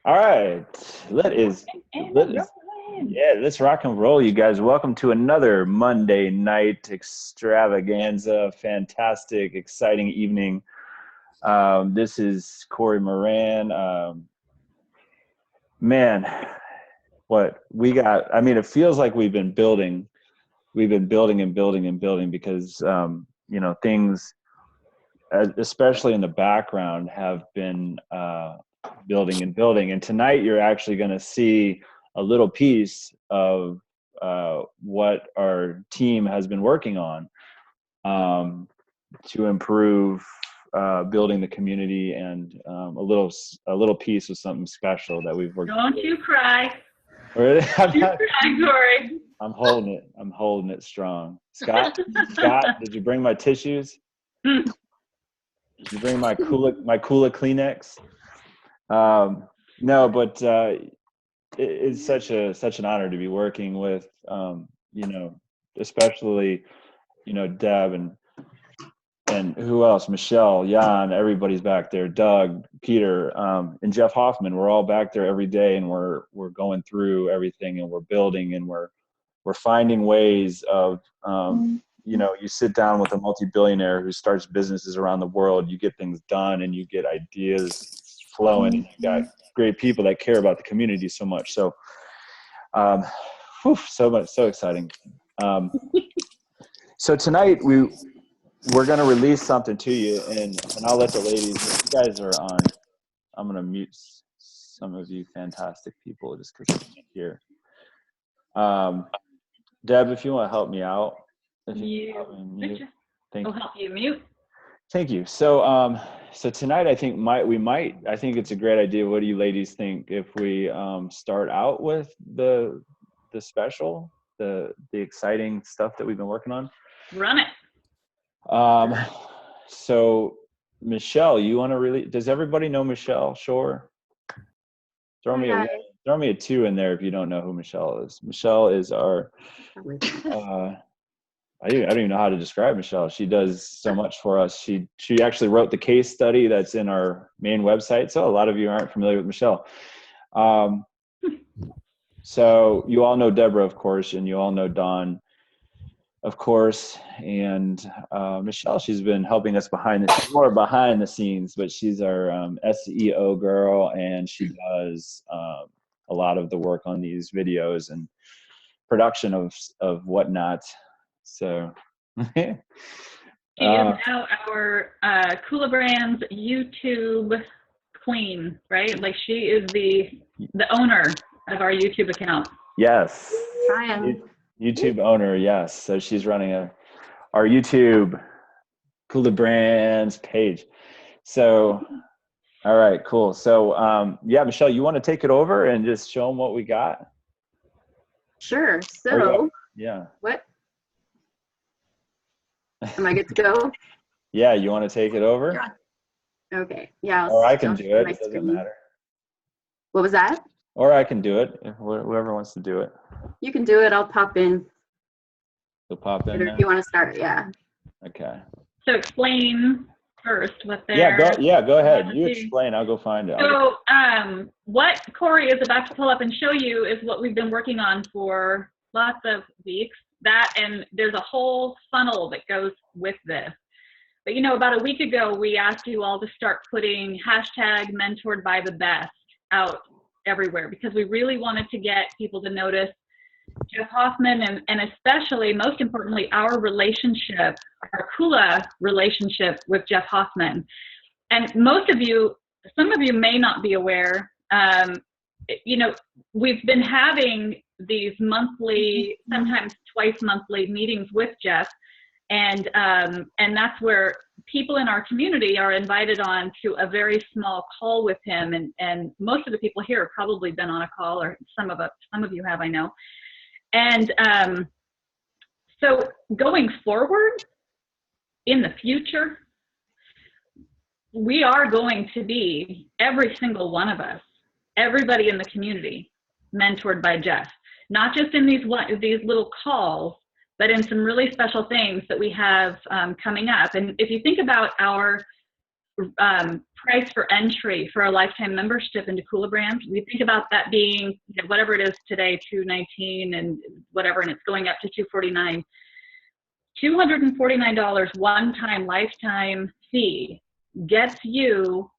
All right, let is let is yeah, let's rock and roll, you guys. Welcome to another Monday night extravaganza. Fantastic, exciting evening. This is Corey Moran. Man, what we got? I mean, it feels like we've been building. We've been building and building and building because things, especially in the background, have been building and building. And tonight you're actually going to see a little piece of what our team has been working on to improve building the community, and a little piece of something special that we've worked. Don't you cry. I'm, You not, cry, Corey. I'm holding it. I'm holding it strong. Scott, did you bring my tissues? Mm. Did you bring my Kula Kleenex? No, but it's such an honor to be working with, especially, Deb and who else? Michelle, Jan, everybody's back there. Doug, Peter, and Jeff Hoffman. We're all back there every day, and we're going through everything, and we're building, and we're finding ways of, you sit down with a multi-billionaire who starts businesses around the world, you get things done, and you get ideas flowing, and you got great people that care about the community so much. So, so exciting. So tonight we're going to release something to you, and I'll let the ladies, if you guys are on, I'm going to mute some of you fantastic people just because you can't hear. Deb, if you want to help me out. Thank you. I'll help you mute. Thank you. So tonight I think I think it's a great idea. What do you ladies think if we start out with the special, the exciting stuff that we've been working on? Run it. So Michelle, you want to does everybody know Michelle Shore? Throw me a 2 in there if you don't know who Michelle is. Michelle is our I don't even know how to describe Michelle. She does so much for us. She actually wrote the case study that's in our main website. So a lot of you aren't familiar with Michelle. So you all know Deborah, of course, and you all know Dawn, of course. And Michelle, she's been helping us behind the scenes, but she's our SEO girl, and she does a lot of the work on these videos and production of whatnot. So she is now our kulaBrands YouTube queen, right? Like she is the owner of our YouTube account. Yes. YouTube owner, yes. So she's running our YouTube kulaBrands page. So all right, cool. So Michelle, you want to take it over and just show them what we got? Sure. So yeah. What? Am I good to go? Yeah, you want to take it over? Okay. Yeah. Or I can do it. It doesn't matter. What was that? Or I can do it. Whoever wants to do it. You can do it. I'll pop in. You'll pop in. If you want to start, yeah. Okay. So explain first what they're. Yeah, go ahead. You explain. I'll go find it. So what Corey is about to pull up and show you is what we've been working on for lots of weeks. That, and there's a whole funnel that goes with this. But about a week ago, we asked you all to start putting #mentoredbythebest out everywhere, because we really wanted to get people to notice Jeff Hoffman, and especially, most importantly, our Kula relationship with Jeff Hoffman. And some of you may not be aware, we've been having these monthly, sometimes twice monthly meetings with Jeff. And that's where people in our community are invited on to a very small call with him. And most of the people here have probably been on a call, or some of you have, I know. And so going forward in the future, we are going to be, every single one of us, everybody in the community, mentored by Jeff, not just in these little calls, but in some really special things that we have coming up. And if you think about our price for entry for a lifetime membership into kulaBrands. We think about that being, you know, whatever it is today, $219 and whatever, and it's going up to $249. $249 one-time lifetime fee gets you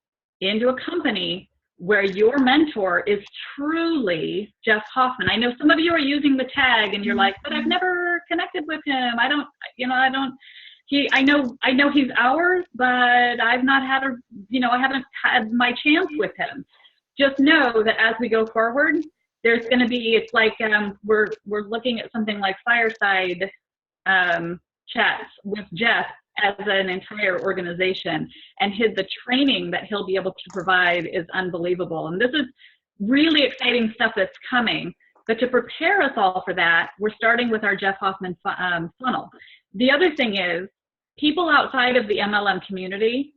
into a company where your mentor is truly Jeff Hoffman. I know some of you are using the tag and you're like, but I've never connected with him. I know he's ours, but I've not had I haven't had my chance with him. Just know that as we go forward, there's going to be, it's like we're looking at something like fireside chats with Jeff as an entire organization, and the training that he'll be able to provide is unbelievable. And this is really exciting stuff that's coming. But to prepare us all for that, we're starting with our Jeff Hoffman funnel. The other thing is, people outside of the MLM community,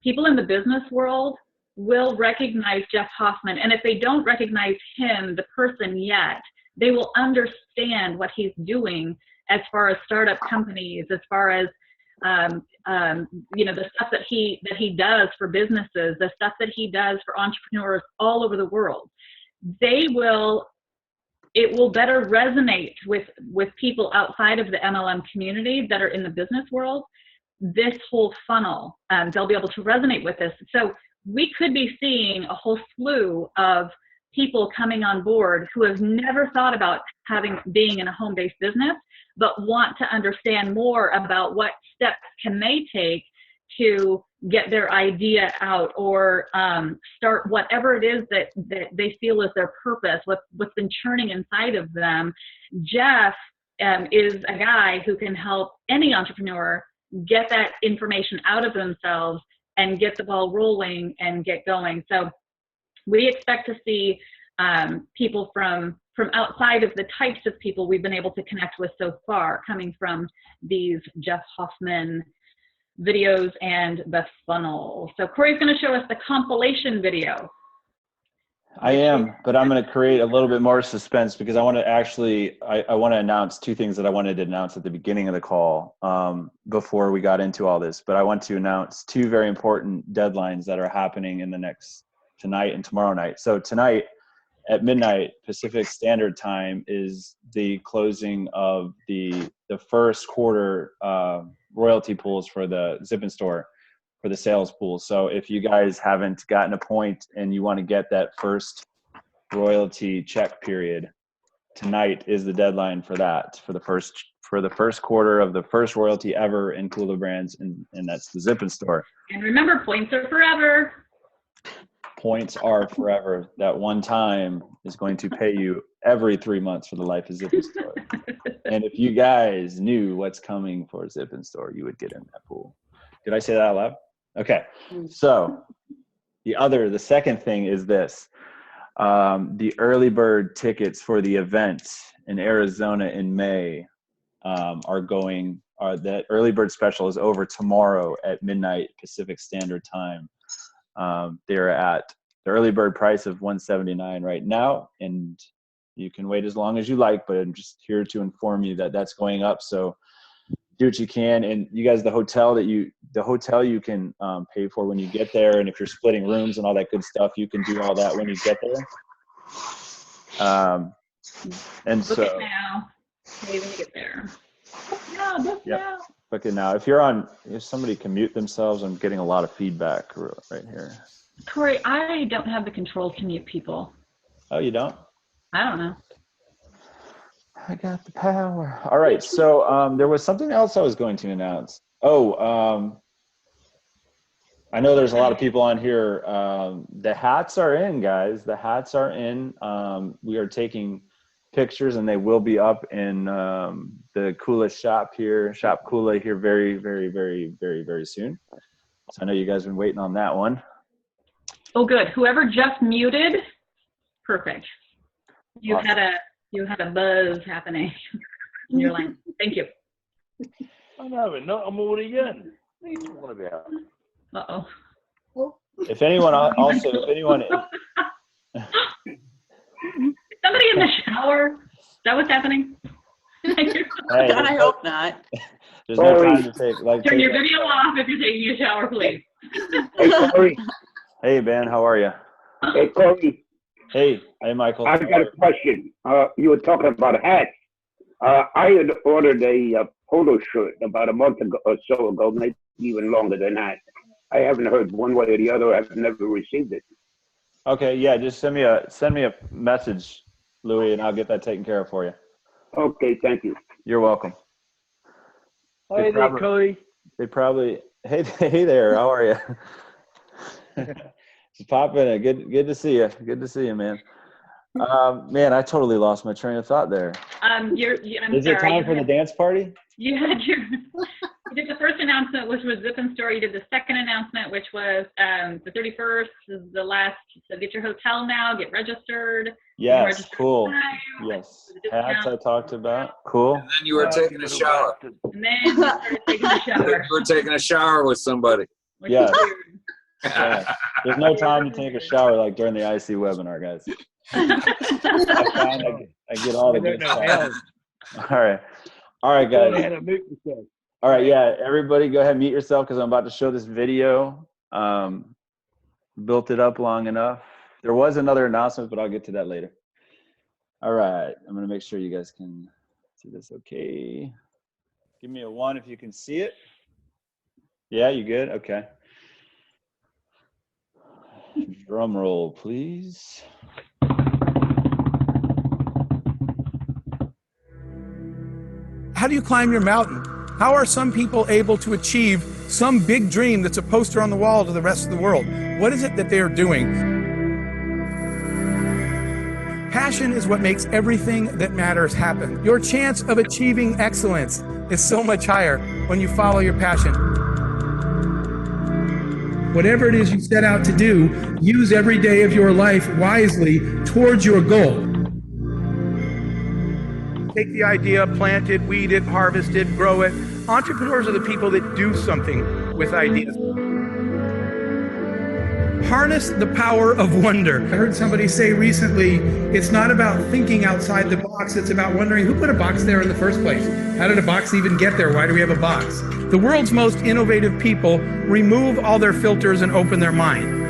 people in the business world will recognize Jeff Hoffman. And if they don't recognize him, the person yet, they will understand what he's doing as far as startup companies, as far as the stuff that he does for businesses, the stuff that he does for entrepreneurs all over the world. It will better resonate with people outside of the MLM community that are in the business world. This whole funnel, they'll be able to resonate with this. So we could be seeing a whole slew of people coming on board who have never thought about being in a home-based business, but want to understand more about what steps can they take to get their idea out, or start whatever it is that they feel is their purpose, what's been churning inside of them. Jeff is a guy who can help any entrepreneur get that information out of themselves and get the ball rolling and get going. So we expect to see people from outside of the types of people we've been able to connect with so far, coming from these Jeff Hoffman videos and the funnel. So Corey's going to show us the compilation video. I am, but I'm going to create a little bit more suspense because I want to actually, I want to announce two things that I wanted to announce at the beginning of the call before we got into all this. But I want to announce two very important deadlines that are happening in the next tonight and tomorrow night. So tonight at midnight Pacific Standard Time is the closing of the first quarter royalty pools for the Zip and Store, for the sales pool. So if you guys haven't gotten a point and you want to get that first royalty check period, tonight is the deadline for that, for the first quarter of the first royalty ever in kulaBrands, and that's the Zip and Store. And remember, points are forever. Points are forever. That one time is going to pay you every 3 months for the life of Zip and Store. And if you guys knew what's coming for Zip and Store, you would get in that pool. Did I say that out loud? Okay. So the second thing is this. The early bird tickets for the event in Arizona in May that early bird special is over tomorrow at midnight Pacific Standard Time. They're at the early bird price of $179 right now, and you can wait as long as you like, but I'm just here to inform you that that's going up. So do what you can. And you guys, the hotel you can pay for when you get there. And if you're splitting rooms and all that good stuff, you can do all that when you get there. And Book so it now. Okay, when you get there. Book now. Okay, now if somebody can mute themselves, I'm getting a lot of feedback right here. Corey, I don't have the control to mute people. Oh, you don't? I don't know. I got the power. All right, so there was something else I was going to announce. I know there's a lot of people on here. The hats are in, guys. The hats are in. We are taking pictures, and they will be up in the Kula shop Kula here very, very, very, very, very soon. So I know you guys have been waiting on that one. Oh, good. Whoever just muted, perfect. You Awesome. had a buzz happening in your line. Thank you. I'm having no mood again. What are you talking about? Uh-oh. If anyone Somebody in the shower? Is that what's happening? Hey, God, I hope not. There's no Corey. time to take like. Turn take your that. video off if you're taking a shower, please. Hey, Corey. Hey Ben, how are you? Hey, Corey. Hey Michael. I got a question. You were talking about hats. I had ordered a polo shirt about a month ago or so ago, maybe even longer than that. I haven't heard one way or the other. I've never received it. Okay, yeah, just send me a message, Louis, and I'll get that taken care of for you. Okay, thank you. You're welcome. Hi there, Corey. They probably hey there, how are you? Just pop in. Good to see you. Good to see you, man. Man, I totally lost my train of thought there. I'm Is sorry. it time for the dance party? You did the first announcement, which was Zip and Store. You did the second announcement, which was the 31st is the last. So get your hotel now. Get registered. Yes, Register cool. time, Yes, for the hats I discount. talked about. Cool. And then you were taking a shower. And then you started taking a shower. You were taking a shower with somebody. Which Yeah. is weird. Yeah. There's no time to take a shower like during the IC webinar, guys. I get all the good stuff. All right, guys. All right, yeah, everybody go ahead and mute yourself because I'm about to show this video. Built it up long enough. There was another announcement, but I'll get to that later. All right, I'm gonna make sure you guys can see this okay. Give me a 1 if you can see it. Yeah, you good? Okay. Drum roll, please. How do you climb your mountain? How are some people able to achieve some big dream that's a poster on the wall to the rest of the world? What is it that they are doing? Passion is what makes everything that matters happen. Your chance of achieving excellence is so much higher when you follow your passion. Whatever it is you set out to do, use every day of your life wisely towards your goal. Take the idea, plant it, weed it, harvest it, grow it. Entrepreneurs are the people that do something with ideas. Harness the power of wonder. I heard somebody say recently, it's not about thinking outside the box, it's about wondering who put a box there in the first place? How did a box even get there? Why do we have a box? The world's most innovative people remove all their filters and open their mind.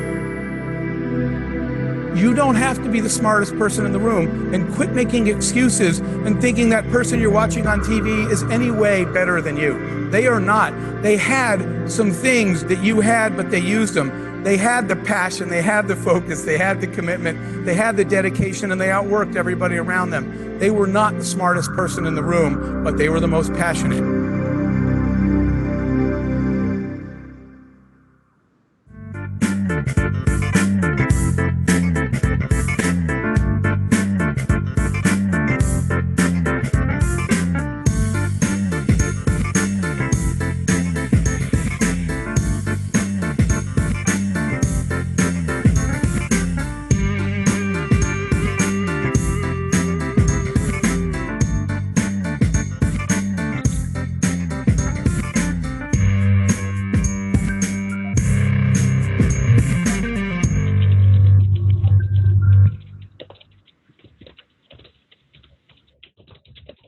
You don't have to be the smartest person in the room, and quit making excuses and thinking that person you're watching on TV is any way better than you. They are not. They had some things that you had, but they used them. They had the passion, they had the focus, they had the commitment, they had the dedication, and they outworked everybody around them. They were not the smartest person in the room, but they were the most passionate.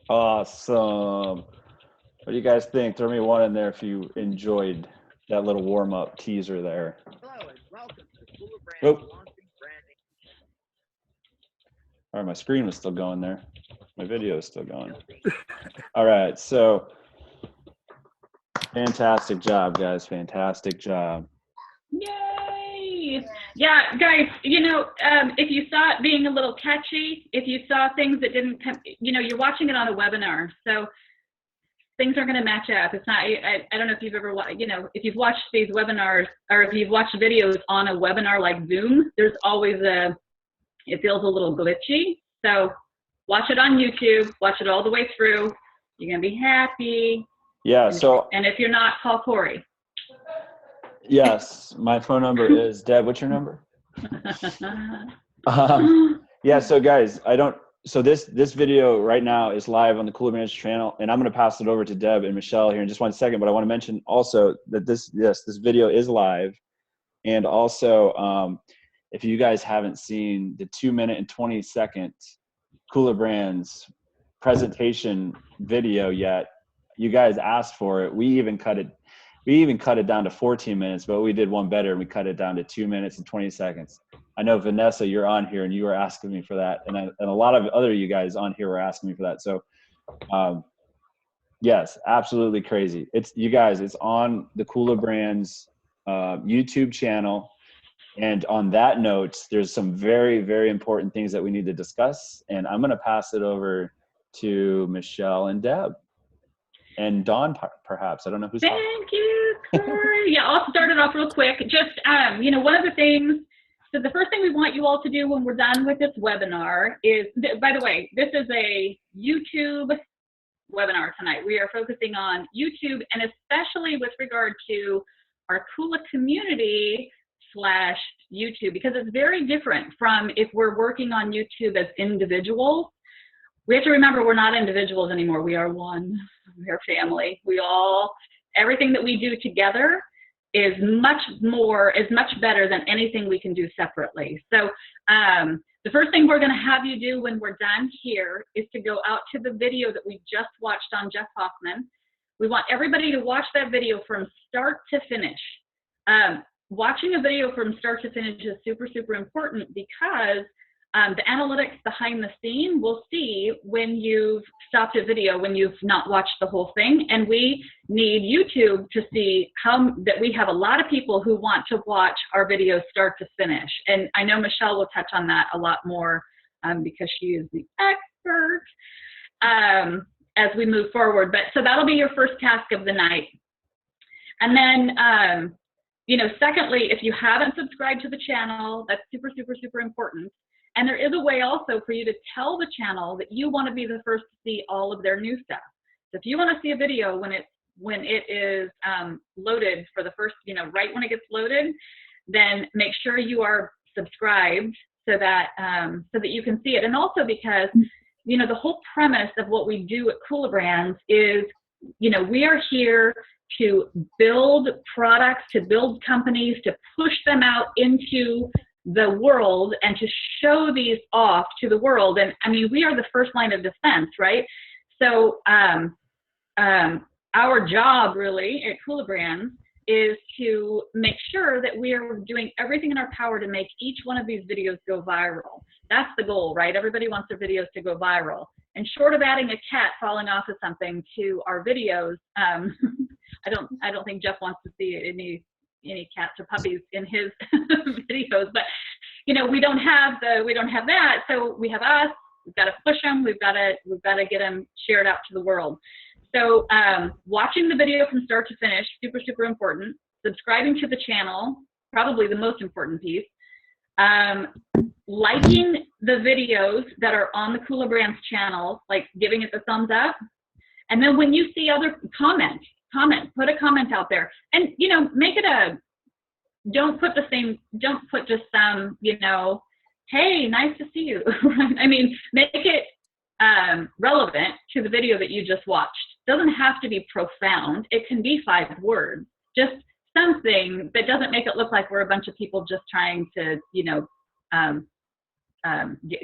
Awesome. What do you guys think? Throw me 1 in there if you enjoyed that little warm-up teaser there. Hello and welcome to kulaBrands Oh. Launching Branding. All right, my screen was still going there. My video is still going. All right, so fantastic job, guys. Fantastic job. Yay! Yeah, guys, if you saw it being a little catchy, if you saw things that didn't come, you're watching it on a webinar, so things are going to match up. It's not, I don't know if you've ever, if you've watched these webinars or if you've watched videos on a webinar like Zoom, there's always it feels a little glitchy. So watch it on YouTube, watch it all the way through. You're going to be happy. Yeah, so. And if you're not, call Corey. Yes, my phone number is, Deb, what's your number? Yeah, so guys, so this video right now is live on the kulaBrands channel, and I'm going to pass it over to Deb and Michelle here in just 1 second, but I want to mention also that this video is live, and also if you guys haven't seen the 2-minute and 20-second kulaBrands presentation video yet, you guys asked for it. We even cut it down to 14 minutes, but we did one better and we cut it down to 2 minutes and 20 seconds. I know, Vanessa, you're on here and you were asking me for that. And a lot of other you guys on here were asking me for that. So yes, absolutely crazy. It's on the kulaBrands YouTube channel. And on that note, there's some very, very important things that we need to discuss. And I'm going to pass it over to Michelle and Deb. And Dawn, perhaps. I don't know who's talking. Thank you, Corey. Yeah, I'll start it off real quick. Just, one of the things, so the first thing we want you all to do when we're done with this webinar is, by the way, this is a YouTube webinar tonight. We are focusing on YouTube, and especially with regard to our Kula community / YouTube, because it's very different from if we're working on YouTube as individuals. We have to remember we're not individuals anymore. We are one. We are family. Everything that we do together is much better than anything we can do separately. So the first thing we're going to have you do when we're done here is to go out to the video that we just watched on Jeff Hoffman. We want everybody to watch that video from start to finish. Watching a video from start to finish is super, super important because the analytics behind the scene will see when you've stopped a video, when you've not watched the whole thing. And we need YouTube to see that we have a lot of people who want to watch our videos start to finish. And I know Michelle will touch on that a lot more because she is the expert as we move forward. But so that'll be your first task of the night. And then, secondly, if you haven't subscribed to the channel, that's super, super, super important. And there is a way also for you to tell the channel that you want to be the first to see all of their new stuff. So if you want to see a video when it is loaded for the first, right when it gets loaded, then make sure you are subscribed so that you can see it. And also because, the whole premise of what we do at kulaBrands is, we are here to build products, to build companies, to push them out into the world and to show these off to the world. And I mean, we are the first line of defense, right? So our job really at kulaBrands is to make sure that we are doing everything in our power to make each one of these videos go viral. That's the goal, right? Everybody wants their videos to go viral. And short of adding a cat falling off of something to our videos, I don't think Jeff wants to see any cats or puppies in his videos, but we don't have that. So we have us. We've got to push them. We've got to get them shared out to the world. So watching the video from start to finish, super, super important. Subscribing to the channel, probably the most important piece. Liking the videos that are on the kulaBrands channel, like giving it the thumbs up. And then when you see other comments, put a comment out there. And, make it don't put just some, hey, nice to see you. I mean, make it relevant to the video that you just watched. Doesn't have to be profound. It can be 5 words, just something that doesn't make it look like we're a bunch of people just trying to,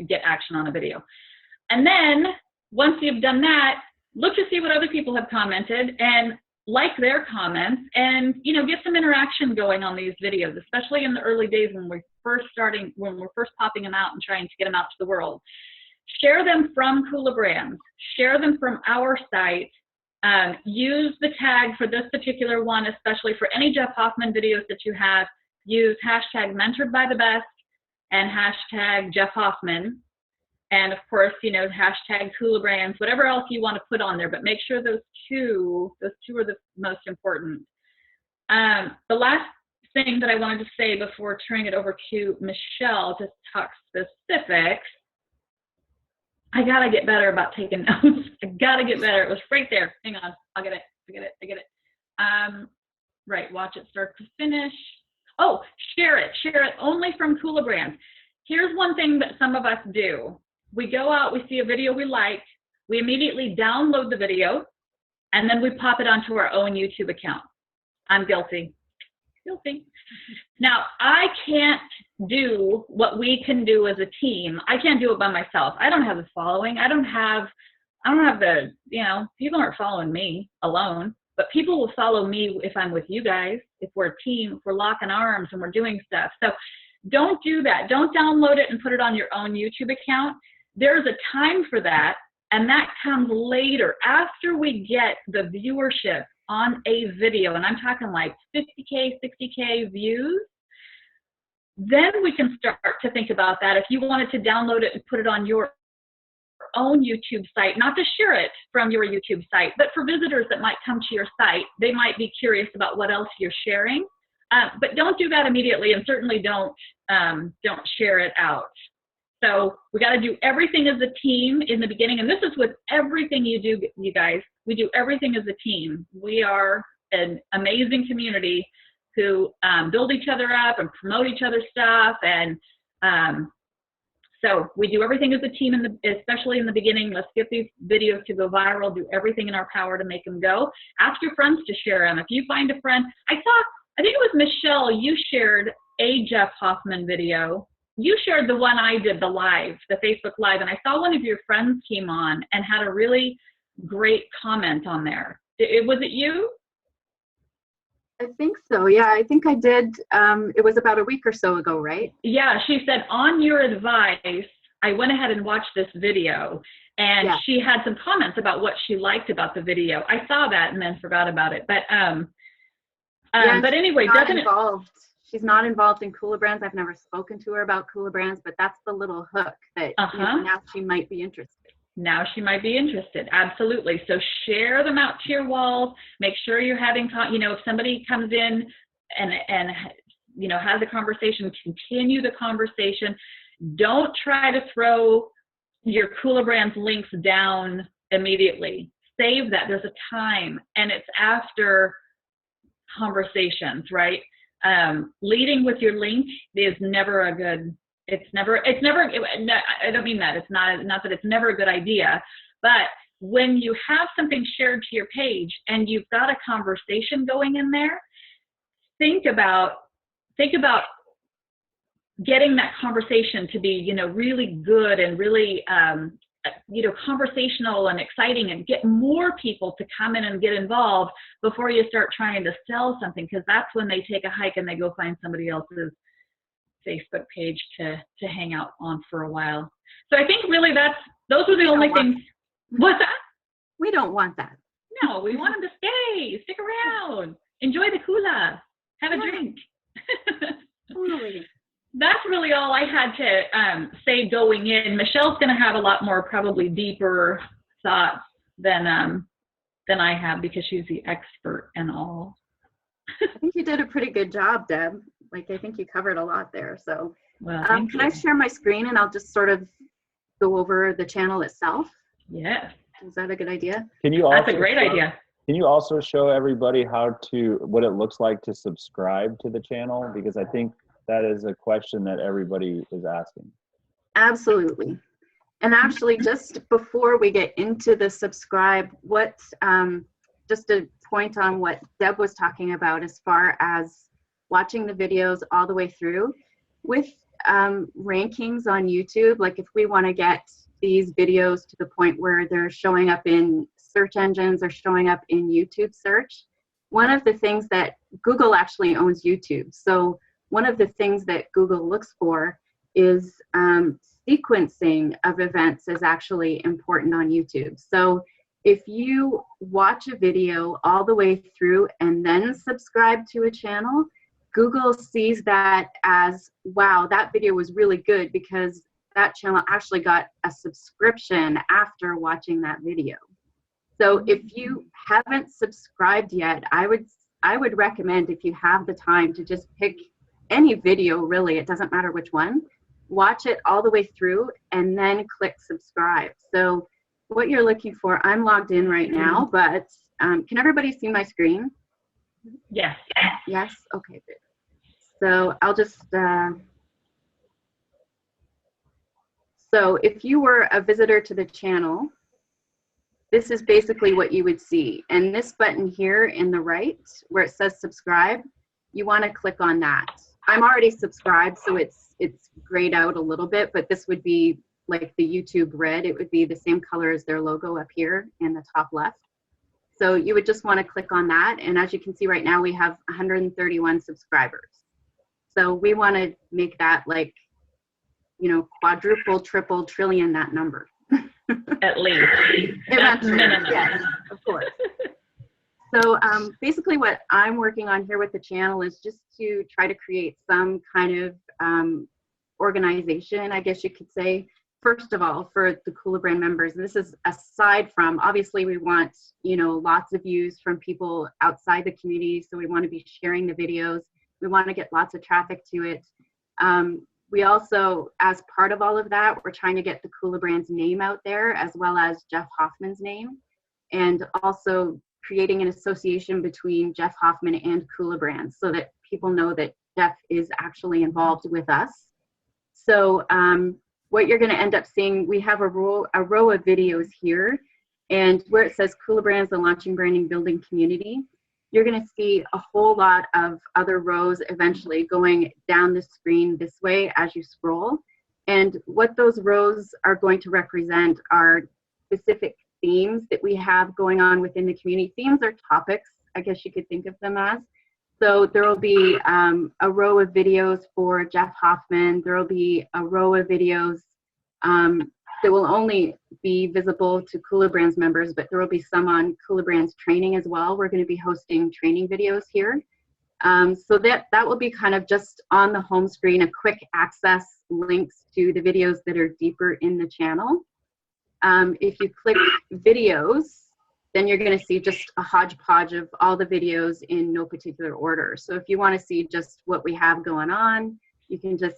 get action on a video. And then once you've done that, look to see what other people have commented and like their comments and, get some interaction going on these videos, especially in the early days when we're first popping them out and trying to get them out to the world. Share them from kulaBrands, share them from our site. Use the tag for this particular one, especially for any Jeff Hoffman videos that you have. Use hashtag mentored by the best and hashtag Jeff Hoffman. And of course, hashtag kulaBrands, whatever else you want to put on there, but make sure those two are the most important. The last thing that I wanted to say before turning it over to Michelle to talk specifics, I gotta get better about taking notes. I gotta get better. It was right there. Hang on, I'll get it. Right, watch it start to finish. Oh, share it only from kulaBrands. Here's one thing that some of us do. We go out, we see a video we like, we immediately download the video, and then we pop it onto our own YouTube account. I'm guilty. Now, I can't do what we can do as a team. I can't do it by myself. I don't have a following. I don't have I don't have the, people aren't following me alone, but people will follow me if I'm with you guys, if we're a team, if we're locking arms and we're doing stuff. So don't do that. Don't download it and put it on your own YouTube account. There's a time for that, and that comes later after we get the viewership on a video, and I'm talking like 50K, 60K views. Then we can start to think about that. If you wanted to download it and put it on your own YouTube site, not to share it from your YouTube site, but for visitors that might come to your site, they might be curious about what else you're sharing. But don't do that immediately, and certainly don't share it out. So we got to do everything as a team in the beginning, and this is with everything you do, you guys. We do everything as a team. We are an amazing community who build each other up and promote each other's stuff, and so we do everything as a team, especially in the beginning. Let's get these videos to go viral, do everything in our power to make them go. Ask your friends to share them. If you find a friend, I think it was Michelle, you shared a Jeff Hoffman video. You shared the one I did, the live, the Facebook Live, and I saw one of your friends came on and had a really great comment on there. Was it you? I think so. Yeah, I think I did. It was about a week or so ago, right? Yeah, she said, on your advice, I went ahead and watched this video, and she had some comments about what she liked about the video. I saw that and then forgot about it. But anyway, doesn't it? She's not involved in kulaBrands. I've never spoken to her about kulaBrands, but that's the little hook that now she might be interested. Now she might be interested. Absolutely. So share them out to your walls. Make sure you're having, if somebody comes in and has a conversation, continue the conversation. Don't try to throw your kulaBrands links down immediately. Save that. There's a time, and it's after conversations, right? Leading with your link is never a good, I don't mean that. It's not that it's never a good idea, but when you have something shared to your page and you've got a conversation going in there, think about getting that conversation to be, really good and really, conversational and exciting, and get more people to come in and get involved before you start trying to sell something, because that's when they take a hike and they go find somebody else's Facebook page to hang out on for a while. So I think really those are the only things. What's that? We don't want that. No, we want them to stick around, enjoy the kula, have a drink. Totally. That's really all I had to say going in. Michelle's going to have a lot more probably deeper thoughts than I have, because she's the expert and all. I think you did a pretty good job, Deb. I think you covered a lot there. So well, can I share my screen and I'll just sort of go over the channel itself? Yes. Is that a good idea? That's a great idea. Can you also show everybody what it looks like to subscribe to the channel? Because I think that is a question that everybody is asking. Absolutely. And actually, just before we get into the subscribe, just a point on what Deb was talking about as far as watching the videos all the way through. With rankings on YouTube, like if we want to get these videos to the point where they're showing up in search engines or showing up in YouTube search, one of the things that Google actually owns YouTube. So one of the things that Google looks for is sequencing of events is actually important on YouTube. So if you watch a video all the way through and then subscribe to a channel, Google sees that as, wow, that video was really good because that channel actually got a subscription after watching that video. So if you haven't subscribed yet, I would recommend, if you have the time, to just pick any video, really, it doesn't matter which one, watch it all the way through and then click subscribe. So what you're looking for, I'm logged in right now, but can everybody see my screen? Yes. Yes? Okay, good. So I'll just, so if you were a visitor to the channel, this is basically what you would see. And this button here in the right, where it says subscribe, you want to click on that. I'm already subscribed, so it's grayed out a little bit, but this would be like the YouTube red, it would be the same color as their logo up here in the top left. So you would just want to click on that. And as you can see right now, we have 131 subscribers. So we want to make that like, you know, quadruple, triple, trillion that number. At least. That's Eventually, minimum. yes, of course. So basically what I'm working on here with the channel is just to try to create some kind of organization, I guess you could say, first of all, for the kulaBrand members. This is aside from, obviously we want, you know, lots of views from people outside the community. So we want to be sharing the videos. We want to get lots of traffic to it. We also, as part of all of that, we're trying to get the kulaBrand's name out there, as well as Jeff Hoffman's name, and also creating an association between Jeff Hoffman and kulaBrands so that people know that Jeff is actually involved with us. So what you're going to end up seeing, we have a row of videos here, and where it says kulaBrands, the launching, branding, building community, you're going to see a whole lot of other rows eventually going down the screen this way as you scroll. And what those rows are going to represent are specific themes that we have going on within the community. Themes are topics, I guess you could think of them as. So there will be a row of videos for Jeff Hoffman. There will be a row of videos that will only be visible to kulaBrands members, but there will be some on kulaBrands training as well. We're going to be hosting training videos here. So that will be kind of just on the home screen, a quick access links to the videos that are deeper in the channel. If you click videos, then you're going to see just a hodgepodge of all the videos in no particular order. So if you want to see just what we have going on, you can just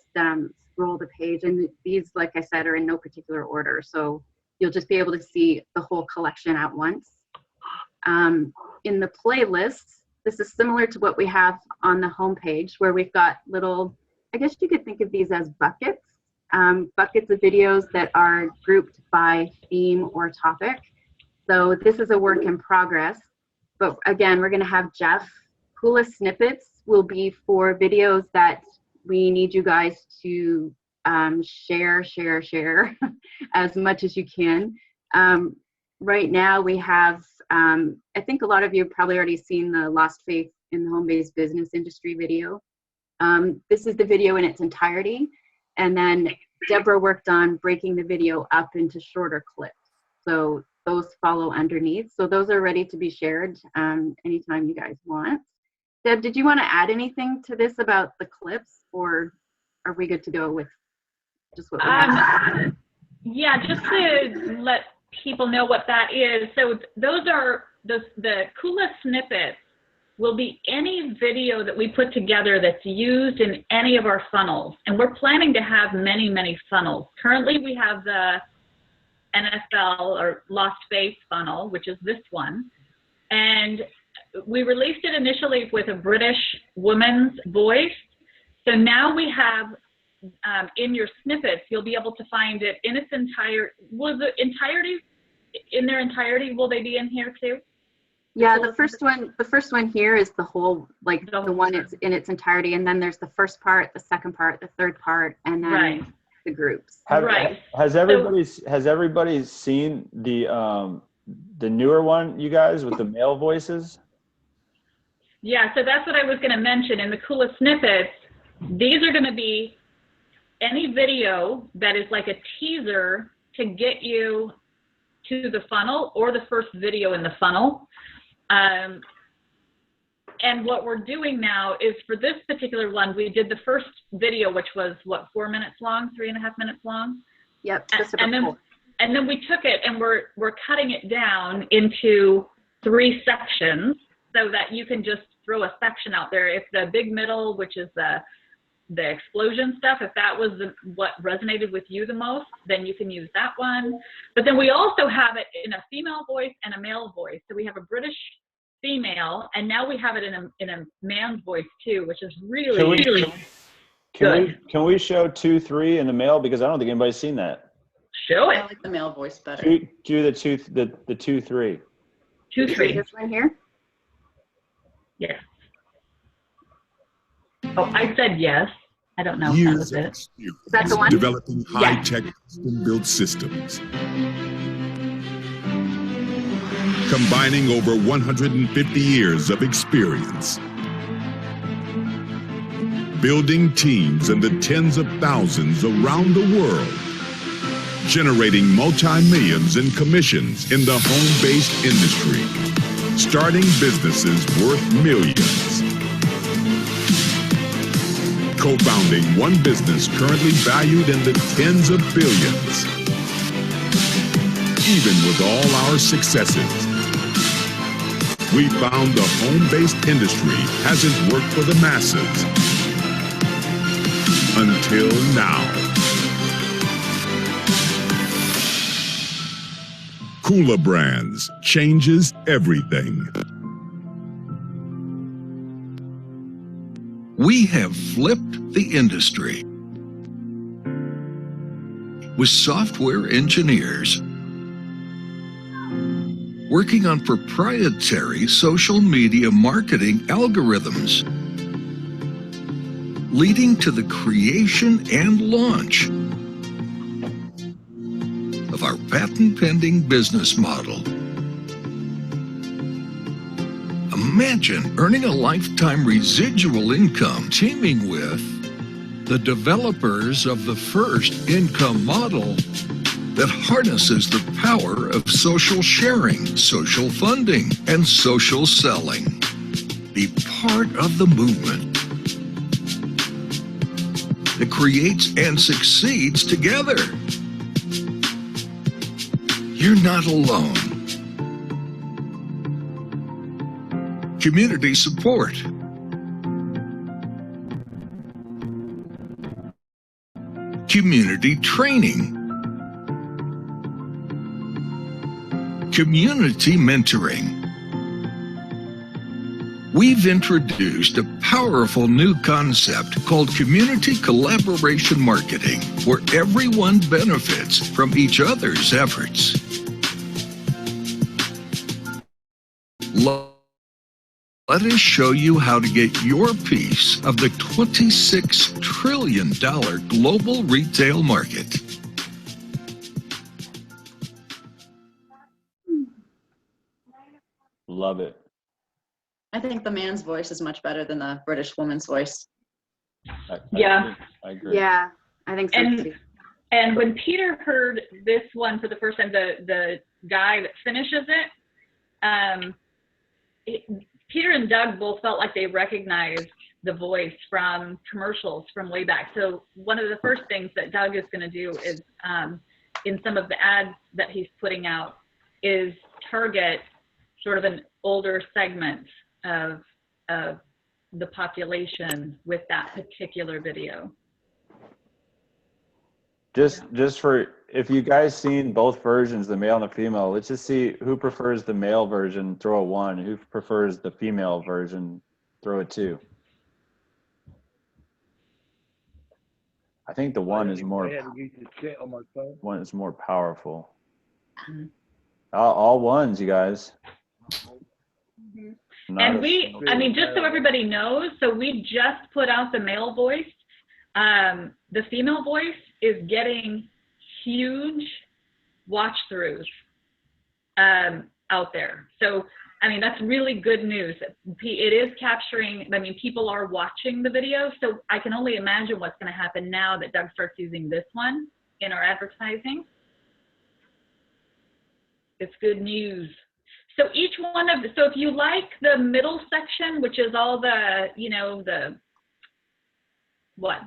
scroll the page. And these, like I said, are in no particular order. So you'll just be able to see the whole collection at once. In the playlists, this is similar to what we have on the homepage, where we've got little, I guess you could think of these as buckets. Buckets of videos that are grouped by theme or topic. So this is a work in progress, but again, we're going to have Jeff. Kula snippets will be for videos that we need you guys to share as much as you can. Right now we have, I think a lot of you have probably already seen the Lost Faith in the Home-Based Business Industry video. This is the video in its entirety. And then Deborah worked on breaking the video up into shorter clips. So those follow underneath. So those are ready to be shared anytime you guys want. Deb, did you want to add anything to this about the clips, or are we good to go with just what we have? Yeah, just to let people know what that is. So those are the Kula snippets will be any video that we put together that's used in any of our funnels. And we're planning to have many, many funnels. Currently we have the NFL or Lost Faith funnel, which is this one. And we released it initially with a British woman's voice. So now we have in your snippets, you'll be able to find it in its entire, will the entirety, in their entirety, will they be in here too? Yeah, the first one here is the whole, like the one it's in its entirety, and then there's the first part, the second part, the third part, and then the groups. Has everybody seen the newer one, you guys, with the male voices? Yeah, so that's what I was going to mention. In the Kula snippets, these are going to be any video that is like a teaser to get you to the funnel or the first video in the funnel. And what we're doing now is for this particular one, we did the first video, which was what, 4 minutes long, 3.5 minutes long? Yep. And then we took it and we're cutting it down into 3 sections so that you can just throw a section out there. If the big middle, which is the explosion stuff, if that was what resonated with you the most, then you can use that one. But then we also have it in a female voice and a male voice. So we have a British female, and now we have it in a man's voice too, which is really good. Can we show 2, 3 in the male, because I don't think anybody's seen that. Show it. I like the male voice better. Do the 2, 3. 2, 3. This one here. Yes. Oh, I said yes. I don't know if that Years was of it. experience Is that the one? developing Yeah. high-tech custom-built systems. Combining over 150 years of experience. Building teams in the tens of thousands around the world. Generating multi-millions in commissions in the home-based industry. Starting businesses worth millions. Co-founding one business currently valued in the tens of billions. Even with all our successes, we found the home-based industry hasn't worked for the masses. Until now. kulaBrands changes everything. We have flipped the industry with software engineers working on proprietary social media marketing algorithms, leading to the creation and launch of our patent-pending business model. Imagine earning a lifetime residual income teaming with the developers of the first income model that harnesses the power of social sharing, social funding, and social selling. Be part of the movement that creates and succeeds together. You're not alone. Community support. Community training. Community mentoring. We've introduced a powerful new concept called community collaboration marketing, where everyone benefits from each other's efforts. Let us show you how to get your piece of the $26 trillion global retail market. Love it. I think the man's voice is much better than the British woman's voice. Yeah. I agree. Yeah, I think so too. And when Peter heard this one for the first time, the guy that finishes it, Peter and Doug both felt like they recognized the voice from commercials from way back. So one of the first things that Doug is going to do is, in some of the ads that he's putting out, is target sort of an older segment of the population with that particular video. Just for, if you guys seen both versions, the male and the female, let's just see who prefers the male version, throw a 1. Who prefers the female version, throw a 2. I think the 1 is more, I had to use the chat on my phone. 1 is more powerful. All 1s, you guys. And we, I mean, just so everybody knows, so we just put out the male voice. The female voice is getting huge watch throughs out there. So, I mean, that's really good news. It is capturing, I mean, people are watching the video. So I can only imagine what's going to happen now that Doug starts using this one in our advertising. It's good news. So each one of the, so if you like the middle section, which is all the, you know, the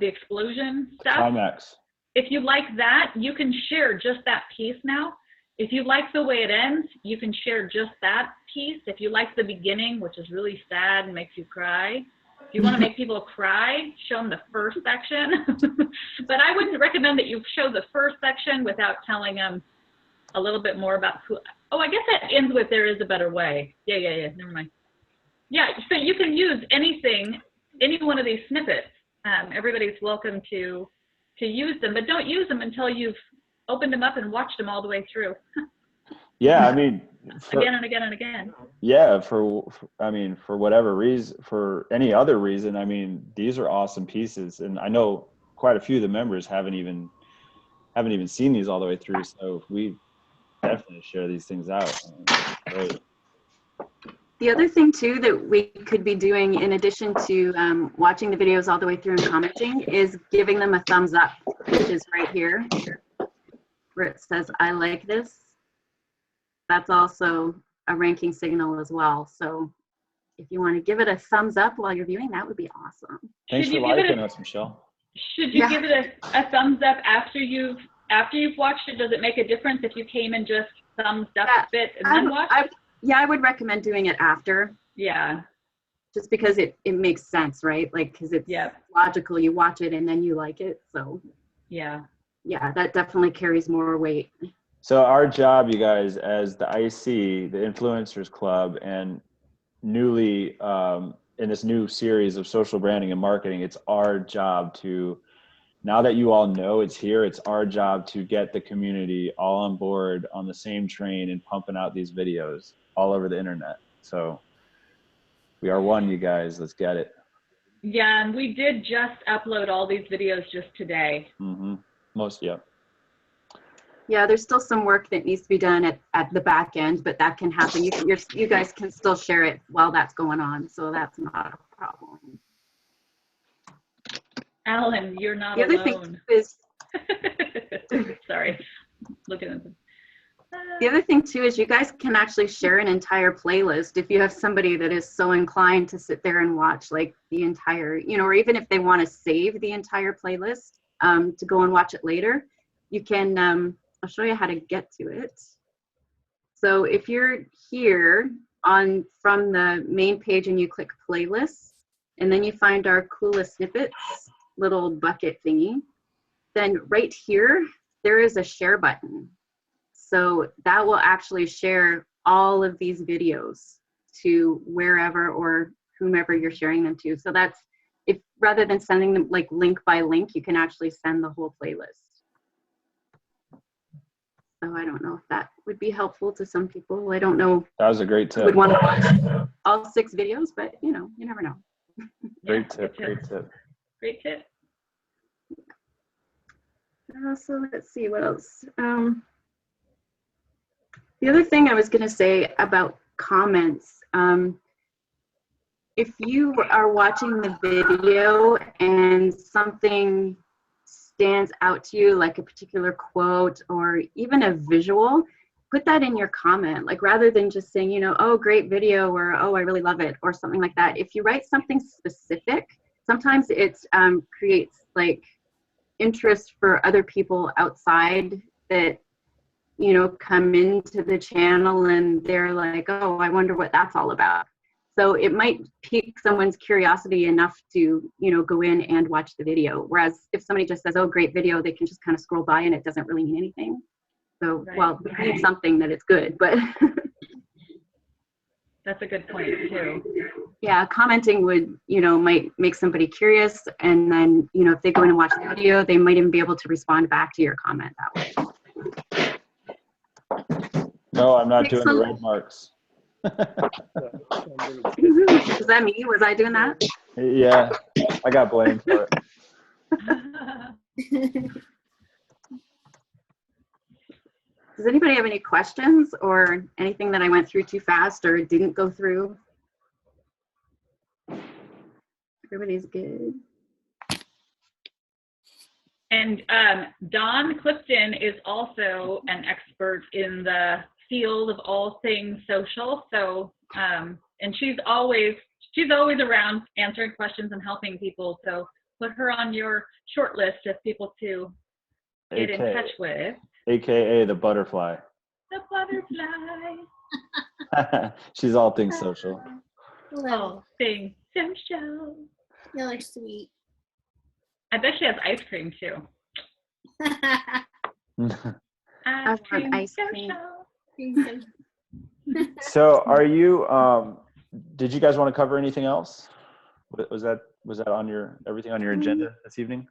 explosion stuff. Climax. If you like that, you can share just that piece now. If you like the way it ends, you can share just that piece. If you like the beginning, which is really sad and makes you cry, if you want to make people cry, show them the first section. But I wouldn't recommend that you show the first section without telling them a little bit more about who. Oh, I guess that ends with "there is a better way." Yeah. Never mind. Yeah, so you can use anything, any one of these snippets. Everybody's welcome to use them, but don't use them until you've opened them up and watched them all the way through. Yeah, I mean, again and again and again. Yeah, I mean, for whatever reason, for any other reason, I mean, these are awesome pieces, and I know quite a few of the members haven't even seen these all the way through. So we definitely share these things out. Great. The other thing too that we could be doing in addition to watching the videos all the way through and commenting is giving them a thumbs up, which is right here where it says I like this. That's also a ranking signal as well. So if you want to give it a thumbs up while you're viewing, that would be awesome. Thanks for liking us, Michelle. Should you give it a thumbs up after you've watched it? Does it make a difference if you came and just thumbs up it and then watched? I would recommend doing it after. Yeah. Just because it makes sense, right? Like, because it's logical. You watch it and then you like it. So yeah, that definitely carries more weight. So our job, you guys, as the IC, the Influencers Club, and newly in this new series of social branding and marketing, it's our job to, now that you all know it's here, it's our job to get the community all on board on the same train and pumping out these videos all over the internet. So we are one, you guys. Let's get it. Yeah, and we did just upload all these videos just today. Yeah, there's still some work that needs to be done at the back end, but that can happen. You guys can still share it while that's going on, so that's not a problem. Alan, you're not the alone. Other thing is, sorry, looking at them. The other thing too is you guys can actually share an entire playlist if you have somebody that is so inclined to sit there and watch like the entire, or even if they want to save the entire playlist to go and watch it later, you can, I'll show you how to get to it. So if you're here from the main page and you click playlists, and then you find our coolest snippets little bucket thingy, then right here, there is a share button. So that will actually share all of these videos to wherever or whomever you're sharing them to. So that's, if rather than sending them like link by link, you can actually send the whole playlist. So I don't know if that would be helpful to some people. I don't know. That was a great tip. Would want to watch all 6 videos, but you never know. Great tip, great tip. Great tip. So let's see what else. The other thing I was going to say about comments, if you are watching the video and something stands out to you, like a particular quote or even a visual, put that in your comment. Like rather than just saying, oh, great video, or oh, I really love it, or something like that. If you write something specific, sometimes it creates like interest for other people outside that come into the channel and they're like, oh, I wonder what that's all about. So it might pique someone's curiosity enough to, go in and watch the video. Whereas if somebody just says, oh, great video, they can just kind of scroll by and it doesn't really mean anything. So, well, it means something that it's good, but. That's a good point too. Yeah, commenting would, might make somebody curious. And then, if they go in and watch the video, they might even be able to respond back to your comment that way. No, I'm not doing the red marks. Was that me? Was I doing that? Yeah, I got blamed for it. Does anybody have any questions or anything that I went through too fast or didn't go through? Everybody's good. And Dawn Clifton is also an expert in the field of all things social. So, and she's always around answering questions and helping people. So put her on your short list of people to get in touch with. AKA the butterfly. The butterfly. She's all things social. All things social. Y'all are sweet. I bet she has ice cream too. Ice cream. So are you, did you guys want to cover anything else? Was that on everything on your agenda this evening?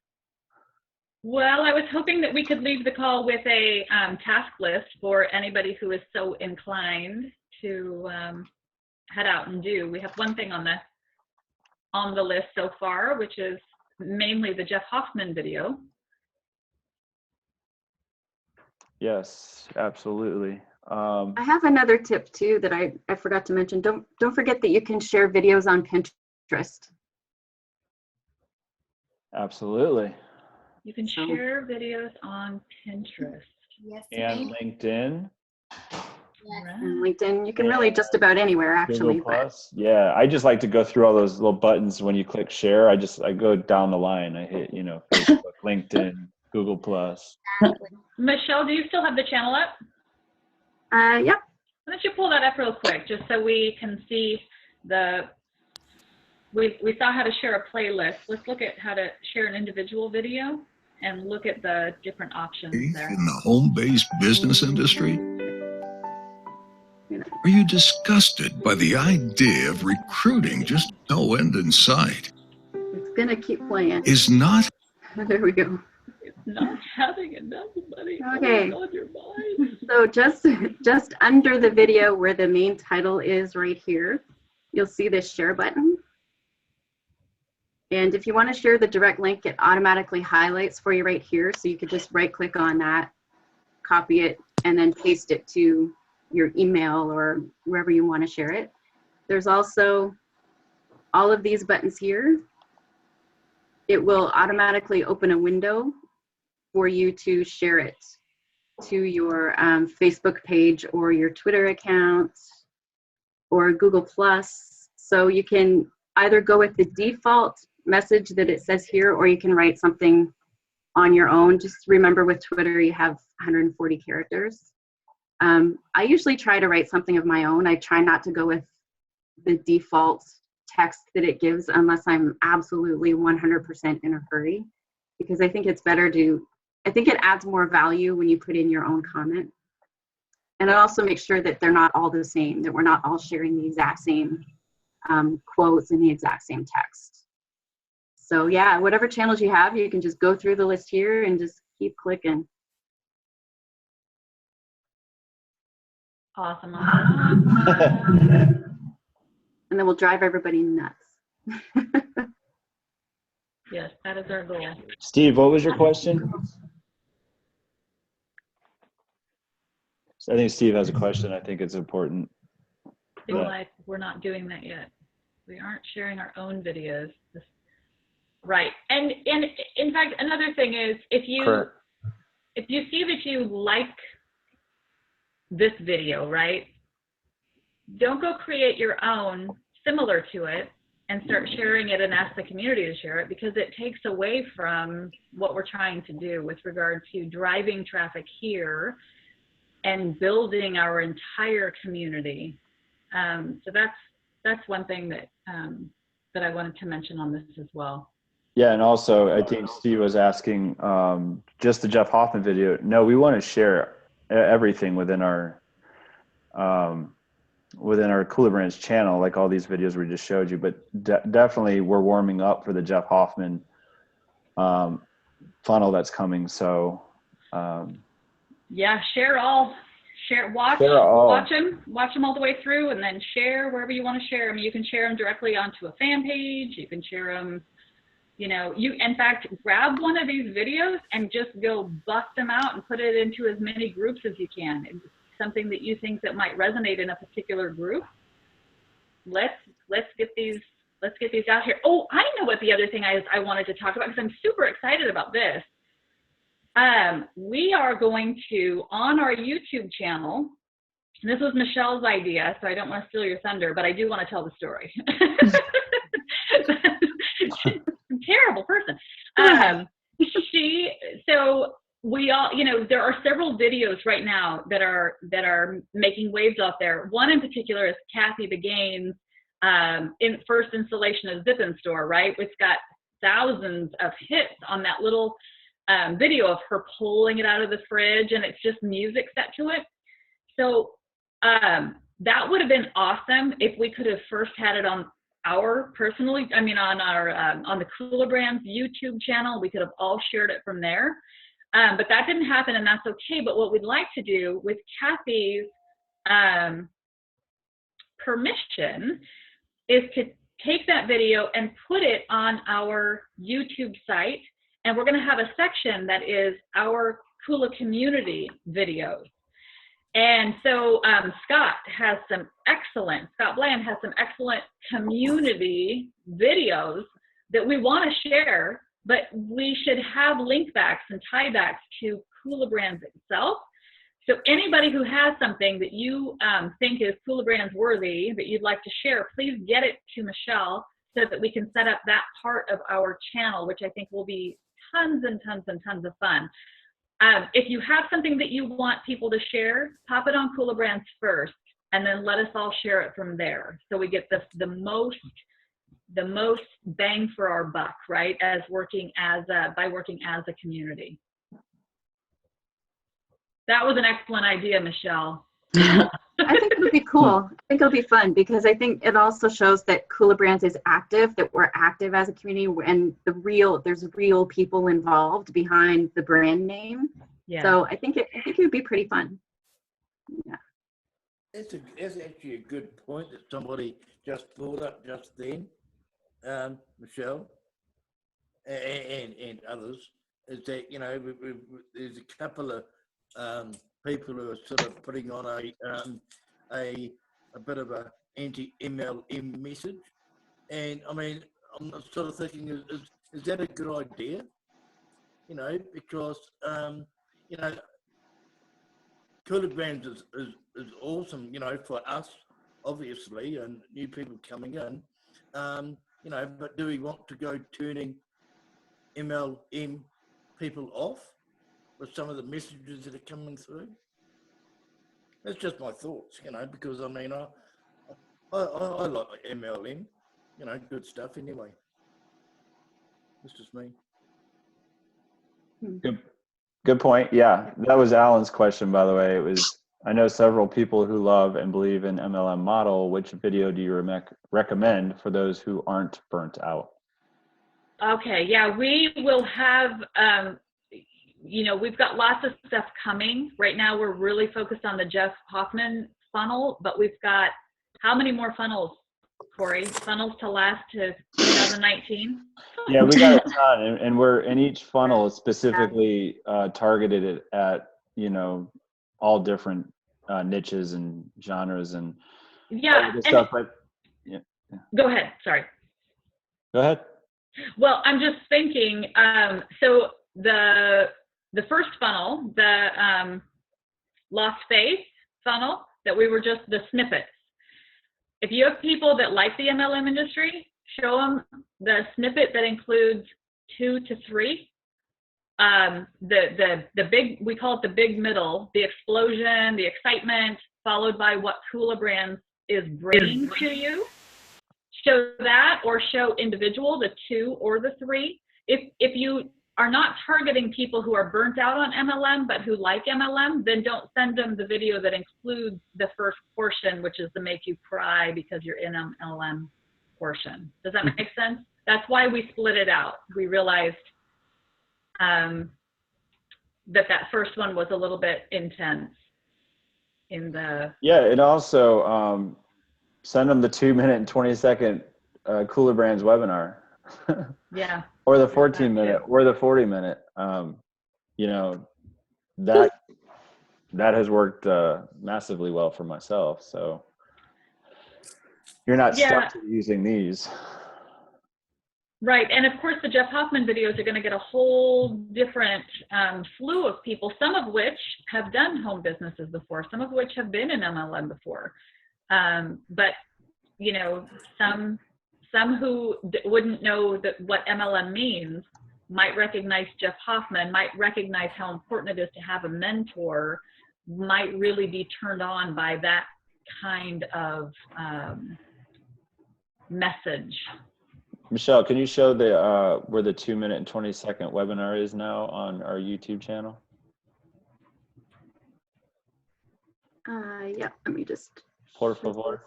Well, I was hoping that we could leave the call with a task list for anybody who is so inclined to head out and do. We have one thing on the list so far, which is mainly the Jeff Hoffman video. Yes, absolutely. I have another tip too that I forgot to mention. Don't forget that you can share videos on Pinterest. Absolutely. You can share videos on Pinterest. Yes. And LinkedIn. And LinkedIn, you can really just about anywhere actually. Google Plus. Yeah, I just like to go through all those little buttons when you click share. I go down the line. I hit, Facebook, LinkedIn, Google Plus. Michelle, do you still have the channel up? Yep. Why don't you pull that up real quick, just so we can see we saw how to share a playlist. Let's look at how to share an individual video and look at the different options there. In the home-based business industry? Are you disgusted by the idea of recruiting just no end in sight? It's gonna keep playing. Is not There we go. Not having enough money. Okay. Oh my God, your mind. So just under the video where the main title is right here, you'll see this share button. And if you want to share the direct link, it automatically highlights for you right here. So you could just right click on that, copy it, and then paste it to your email or wherever you want to share it. There's also all of these buttons here. It will automatically open a window for you to share it to your Facebook page or your Twitter account or Google Plus. So you can either go with the default message that it says here, or you can write something on your own. Just remember with Twitter, you have 140 characters. I usually try to write something of my own. I try not to go with the default text that it gives unless I'm absolutely 100% in a hurry, because I think it's better I think it adds more value when you put in your own comment. And it also makes sure that they're not all the same, that we're not all sharing the exact same quotes and the exact same text. So yeah, whatever channels you have, you can just go through the list here and just keep clicking. Awesome. And then we'll drive everybody nuts. Yes, that is our goal. Steve, what was your question? I think Steve has a question. I think it's important. I feel like we're not doing that yet. We aren't sharing our own videos. Right. And in fact, another thing is, if you see that you like this video, right, don't go create your own similar to it and start sharing it and ask the community to share it, because it takes away from what we're trying to do with regard to driving traffic here and building our entire community. So that's one thing that that I wanted to mention on this as well. Yeah, and also I think Steve was asking just the Jeff Hoffman video. No, we want to share everything within our kulaBrands channel, like all these videos we just showed you. But definitely, we're warming up for the Jeff Hoffman funnel that's coming. So yeah, watch them all the way through, and then share wherever you want to share them. You can share them directly onto a fan page. You can share them, you in fact grab one of these videos and just go bust them out and put it into as many groups as you can. It's something that you think that might resonate in a particular group. Let's get these out here. Oh, I know what the other thing I wanted to talk about, because I'm super excited about this. We are going to, on our YouTube channel, and this was Michelle's idea, so I don't want to steal your thunder, but I do want to tell the story. Terrible person. We all, there are several videos right now that are making waves out there. One in particular is Kathy Begain's first installation of Zip in Store, right? It's got thousands of hits on that little video of her pulling it out of the fridge, and it's just music set to it. So that would have been awesome if we could have first had it on our personally, I mean, on our on the kulaBrands YouTube channel, we could have all shared it from there. But that didn't happen, and that's okay. But what we'd like to do with Kathy's permission is to take that video and put it on our YouTube site. And we're going to have a section that is our Kula community videos. And so Scott Bland has some excellent community videos that we want to share, but we should have link backs and tiebacks to kulaBrands itself. So anybody who has something that you think is kulaBrands worthy that you'd like to share, please get it to Michelle so that we can set up that part of our channel, which I think will be tons and tons and tons of fun. If you have something that you want people to share, pop it on kulaBrands first, and then let us all share it from there. So we get the most bang for our buck, right? As working as by working as a community. That was an excellent idea, Michelle. I think it'll be cool. I think it'll be fun because I think it also shows that kulaBrands is active, that we're active as a community, and there's real people involved behind the brand name. Yeah. So I think it would be pretty fun. Yeah. That's actually a good point that somebody just brought up just then, Michelle, and others, is that, you know, there's a couple of people who are sort of putting on a bit of a anti-MLM message, and I mean, I'm sort of thinking, is that a good idea? You know, because you know, kulaBrands is awesome, you know, for us obviously, and new people coming in, you know, but do we want to go turning MLM people off with some of the messages that are coming through? That's just my thoughts, you know, because I mean, I like MLM, you know, good stuff anyway. It's just me. Good point. Yeah, that was Alan's question, by the way. It was, I know several people who love and believe in MLM model. Which video do you recommend for those who aren't burnt out? Okay, yeah, we will have, you know, we've got lots of stuff coming. Right now, we're really focused on the Jeff Hoffman funnel, but we've got, how many more funnels, Corey? Funnels to last to 2019? Yeah, we got a ton, and we're in each funnel specifically targeted at, you know, all different niches and genres and all this stuff. But yeah. Go ahead. Sorry. Go ahead. Well, I'm just thinking. So the first funnel, the Lost Faith funnel, that we were just the snippets. If you have people that like the MLM industry, show them the snippet that includes 2 to 3. The big, we call it the big middle, the explosion, the excitement, followed by what kulaBrands is bringing to you. Show that, or show individual, the 2 or the 3. If you are not targeting people who are burnt out on MLM but who like MLM, then don't send them the video that includes the first portion, which is the make you cry because you're in MLM portion. Does that make sense? That's why we split it out. We realized that first one was a little bit intense in the... Yeah, and also send them the 2-minute and 20-second kulaBrands webinar. Yeah. Or the 14-minute or the 40-minute. You know, that has worked massively well for myself. So you're not stuck to using these. Right, and of course the Jeff Hoffman videos are going to get a whole different slew of people, some of which have done home businesses before, some of which have been in MLM before. But, you know, some who wouldn't know what MLM means might recognize Jeff Hoffman, might recognize how important it is to have a mentor, might really be turned on by that kind of message. Michelle, can you show the where the 2-minute and 20-second webinar is now on our YouTube channel? Yeah, let me just... Por favor.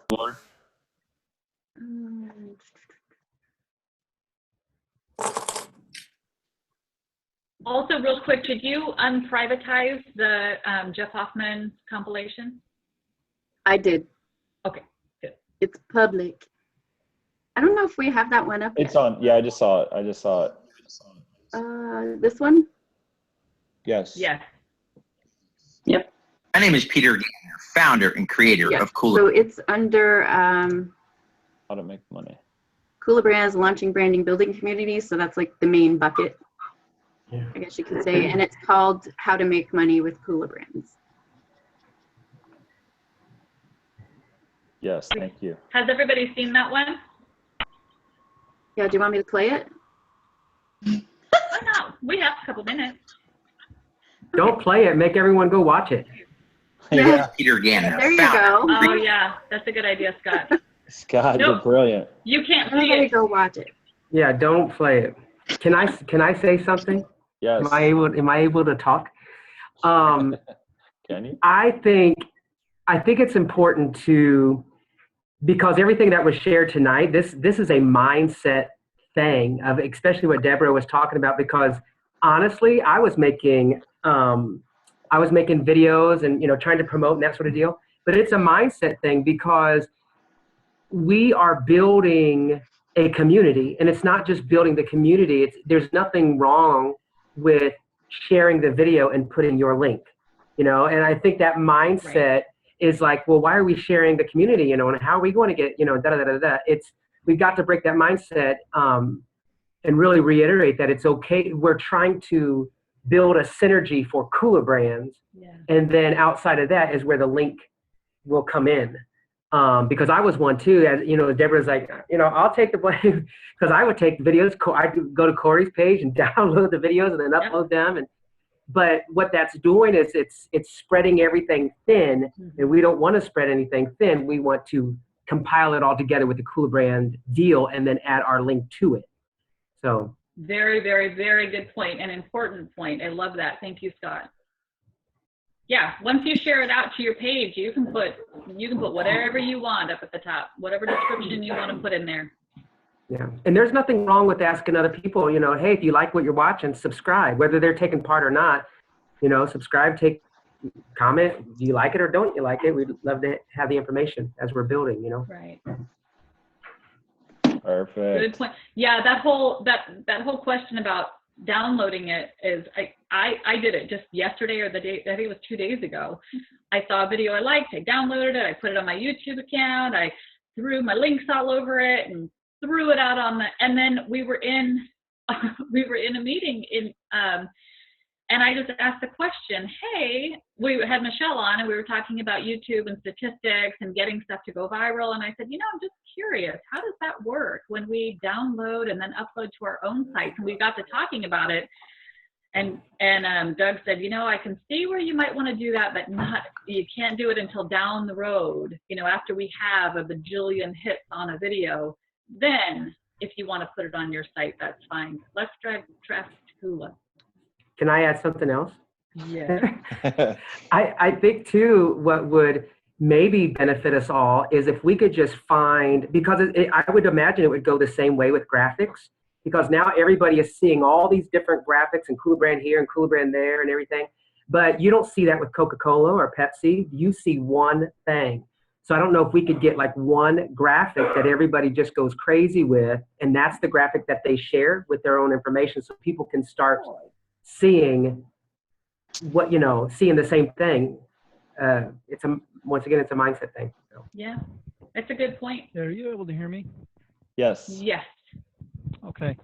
Also, real quick, did you unprivatize the Jeff Hoffman compilation? I did. Okay, good. It's public. I don't know if we have that one up It's yet. on. Yeah, I just saw it. This one? Yes. Yes. Yep. My name is Peter Gainer, founder and creator Yeah. of Kula. So it's under How to make money. kulaBrands launching branding building communities. So that's like the main bucket, Yeah. I guess you could say. And it's called How to Make Money with kulaBrands. Yes, thank you. Has everybody seen that one? Yeah, do you want me to play it? Why not? We have a couple minutes. Don't play it. Make everyone go watch it. Yeah. Peter Gainer, There you founder. go. Oh yeah, that's a good idea, Scott. Scott, Nope. you're brilliant. You can't see Everybody it. go watch it. Yeah, don't play it. Can I say something? Yes. Am I able to talk? Can you? I think it's important to, because everything that was shared tonight, this is a mindset thing of especially what Deborah was talking about, because honestly, I was making videos and trying to promote and that sort of deal, but it's a mindset thing because we are building a community, and it's not just building the community. There's nothing wrong with sharing the video and putting your link, and I think that mindset is like, well, why are we sharing the community, and how are we going to get, we've got to break that mindset and really reiterate that it's okay. We're trying to build a synergy for kulaBrands, and then outside of that is where the link will come in. Because I was one too, as Deborah's like, I'll take the blame, because I would take the videos. I'd go to Corey's page and download the videos and then upload them. But what that's doing is it's spreading everything thin, and we don't want to spread anything thin. We want to compile it all together with the kulaBrand deal and then add our link to it. So Very, very, very good point, an important point. I love that. Thank you, Scott. Yeah, once you share it out to your page, you can put whatever you want up at the top, whatever description you want to put in there. yeah, and there's nothing wrong with asking other people, hey, if you like what you're watching, subscribe, whether they're taking part or not. Subscribe, comment. Do you like it or don't you like it? We'd love to have the information as we're building. Right. Perfect. Good point. Yeah, that whole question about downloading it is, I did it just yesterday or the day, I think it was 2 days ago. I saw a video I liked, I downloaded it, I put it on my YouTube account, I threw my links all over it and threw it out and then we were in a meeting and I just asked the question, hey, we had Michelle on and we were talking about YouTube and statistics and getting stuff to go viral. And I said, I'm just curious, how does that work when we download and then upload to our own sites? And we got to talking about it. And Doug said, I can see where you might want to do that, but you can't do it until down the road, after we have a bajillion hits on a video. Then if you want to put it on your site, that's fine. Let's drive traffic to Kula. Can I add something else? Yeah. I think too, what would maybe benefit us all is if we could just find, because I would imagine it would go the same way with graphics, because now everybody is seeing all these different graphics and kulaBrand here and kulaBrand there and everything, but you don't see that with Coca-Cola or Pepsi. You see one thing. So I don't know if we could get like one graphic that everybody just goes crazy with, and that's the graphic that they share with their own information, so people can start seeing what, seeing the same thing. Once again, it's a mindset thing. So. Yeah, that's a good point. Are you able to hear me? Yes. Yes. Okay.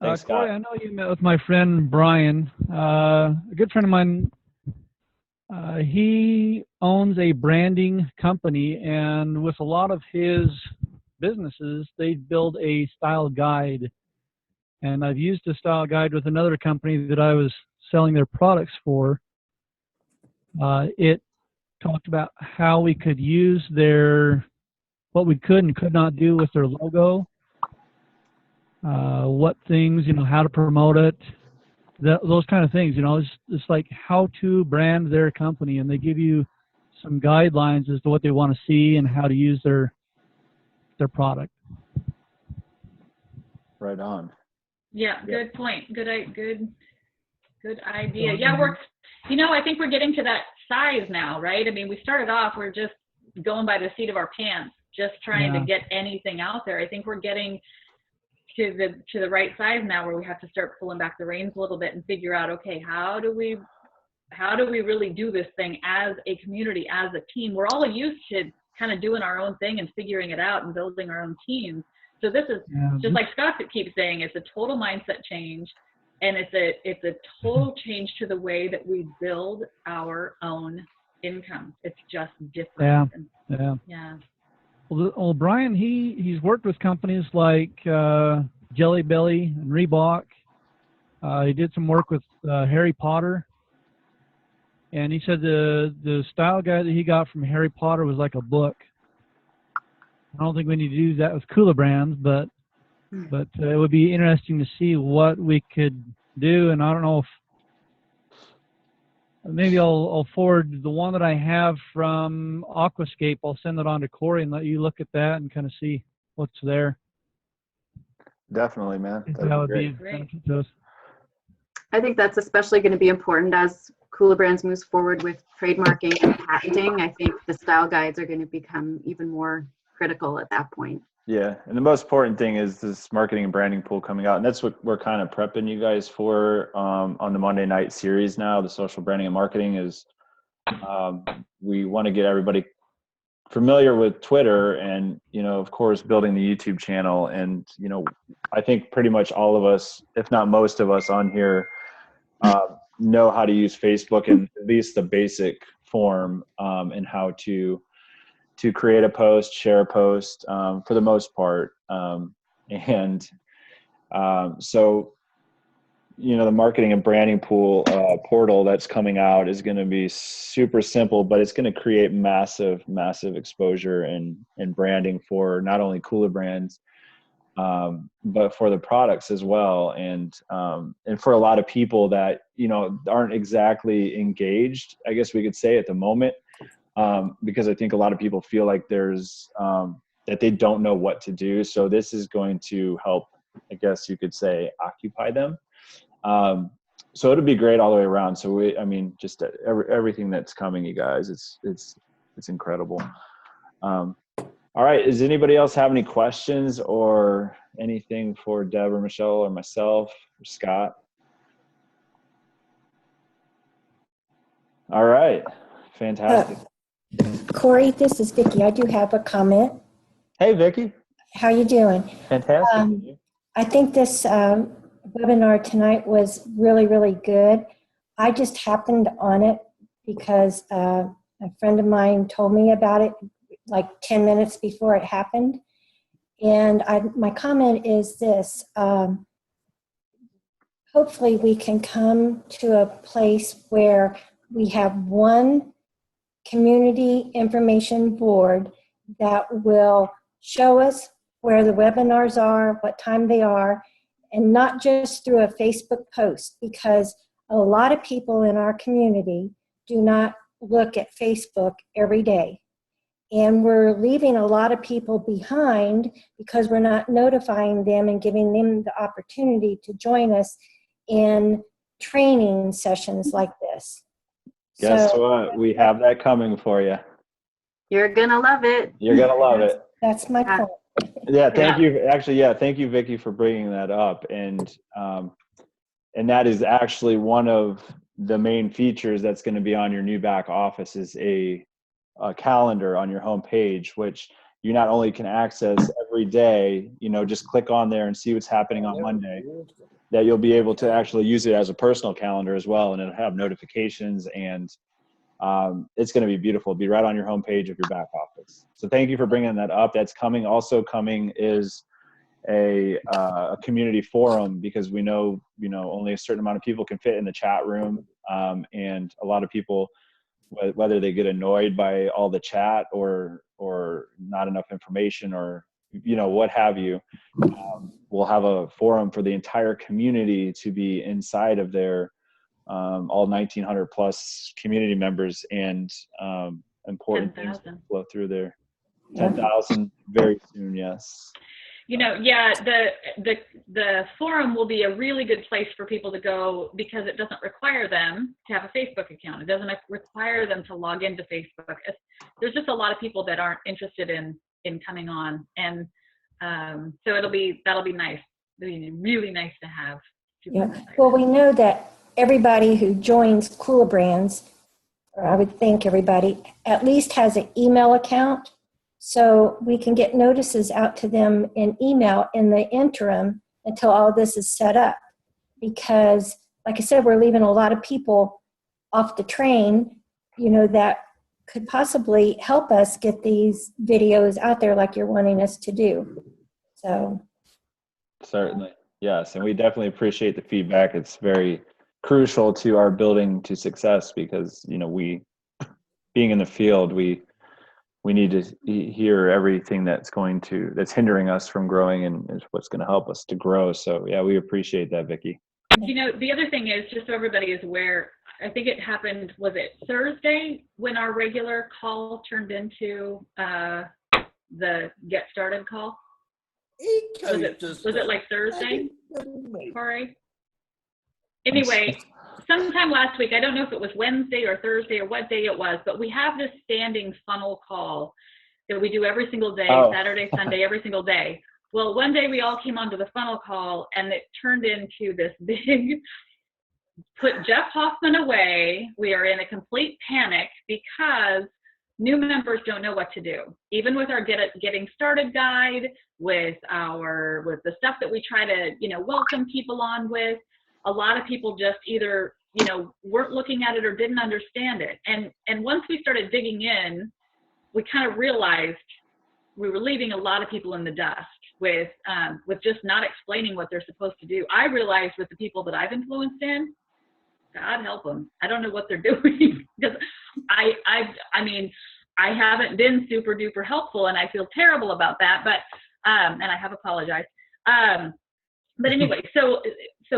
Thanks, Corey, Scott. I know you met with my friend Brian, a good friend of mine. He owns a branding company, and with a lot of his businesses, they build a style guide. And I've used a style guide with another company that I was selling their products for. It talked about how we could use what we could and could not do with their logo, what things, how to promote it, those kind of things. It's like how to brand their company, and they give you some guidelines as to what they want to see and how to use their product. Right on. Yeah, good point. Good idea. Yeah, I think we're getting to that size now, right? I mean, we started off, we're just going by the seat of our pants, just trying to get anything out there. I think we're getting to the right size now, where we have to start pulling back the reins a little bit and figure out, okay, how do we really do this thing as a community, as a team? We're all used to kind of doing our own thing and figuring it out and building our own teams. So this is just like Scott keeps saying, it's a total mindset change, and it's a total change to the way that we build our own income. It's just different. Yeah. Well, Brian, he's worked with companies like Jelly Belly and Reebok. He did some work with Harry Potter, and he said the style guide that he got from Harry Potter was like a book. I don't think we need to do that with kulaBrands, but it would be interesting to see what we could do. And I don't know if maybe I'll forward the one that I have from Aquascape. I'll send it on to Corey and let you look at that and kind of see what's there. Definitely, man. That would be benefit to us. I think that's especially going to be important as kulaBrands moves forward with trademarking and patenting. I think the style guides are going to become even more critical at that point. Yeah, and the most important thing is this marketing and branding pool coming out, and that's what we're kind of prepping you guys for on the Monday night series now. The social branding and marketing is we want to get everybody familiar with Twitter, and of course building the YouTube channel. And I think pretty much all of us, if not most of us on here, know how to use Facebook in at least the basic form, and how to create a post, share a post, for the most part. So, the marketing and branding pool portal that's coming out is going to be super simple, but it's going to create massive, massive exposure and branding for not only kulaBrands, but for the products as well. And for a lot of people that, aren't exactly engaged, I guess we could say at the moment, because I think a lot of people feel like there's that they don't know what to do. So this is going to help, I guess you could say, occupy them. So it'll be great all the way around. So just everything that's coming, you guys, it's incredible. All right. Does anybody else have any questions or anything for Deb or Michelle or myself or Scott? All right. Fantastic. Corey, this is Vicki. I do have a comment. Hey, Vicki. How you doing? Fantastic. I think this webinar tonight was really, really good. I just happened on it because a friend of mine told me about it like 10 minutes before it happened. And my comment is this. Hopefully we can come to a place where we have one community information board that will show us where the webinars are, what time they are, and not just through a Facebook post, because a lot of people in our community do not look at Facebook every day. And we're leaving a lot of people behind because we're not notifying them and giving them the opportunity to join us in training sessions like this. Guess what? We have that coming for you. You're going to love it. You're going to love it. That's my point. Yeah, thank you. Actually, yeah, thank you, Vicki, for bringing that up. And that is actually one of the main features that's going to be on your new back office is a calendar on your home page, which you not only can access every day, just click on there and see what's happening on Monday, that you'll be able to actually use it as a personal calendar as well, and it'll have notifications, and it's going to be beautiful. It'll be right on your homepage of your back office. So thank you for bringing that up. That's coming. Also coming is a community forum, because we know, only a certain amount of people can fit in the chat room, and a lot of people, whether they get annoyed by all the chat or not enough information or what have you, we'll have a forum for the entire community to be inside of their all 1,900 plus community members, and important things to flow through there. 10,000 very soon, yes. Yeah, the forum will be a really good place for people to go because it doesn't require them to have a Facebook account. It doesn't require them to log into Facebook. There's just a lot of people that aren't interested in coming on, and so that'll be nice. It'll be really nice to have. Yeah. Well, we know that everybody who joins kulaBrands, or I would think everybody, at least has an email account. So we can get notices out to them in email in the interim until all this is set up. Because, like I said, we're leaving a lot of people off the train, that could possibly help us get these videos out there like you're wanting us to do. So. Certainly. Yes. And we definitely appreciate the feedback. It's very crucial to our building to success because, we, being in the field, we need to hear everything that's hindering us from growing and is what's going to help us to grow. So yeah, we appreciate that, Vicki. The other thing is, just so everybody is aware, I think it happened, was it Thursday when our regular call turned into the get started call? Was it like Thursday, Corey? Anyway, sometime last week, I don't know if it was Wednesday or Thursday or what day it was, but we have this standing funnel call that we do every single day, Saturday, Sunday, every single day. Well, one day we all came onto the funnel call and it turned into this big, put Jeff Hoffman away. We are in a complete panic because new members don't know what to do. Even with our getting started guide, with the stuff that we try to, welcome people on with, a lot of people just either, weren't looking at it or didn't understand it. And once we started digging in, we kind of realized we were leaving a lot of people in the dust with just not explaining what they're supposed to do. I realized with the people that I've influenced in, God help them. I don't know what they're doing because I mean, I haven't been super duper helpful and I feel terrible about that, but, and I have apologized. But anyway, so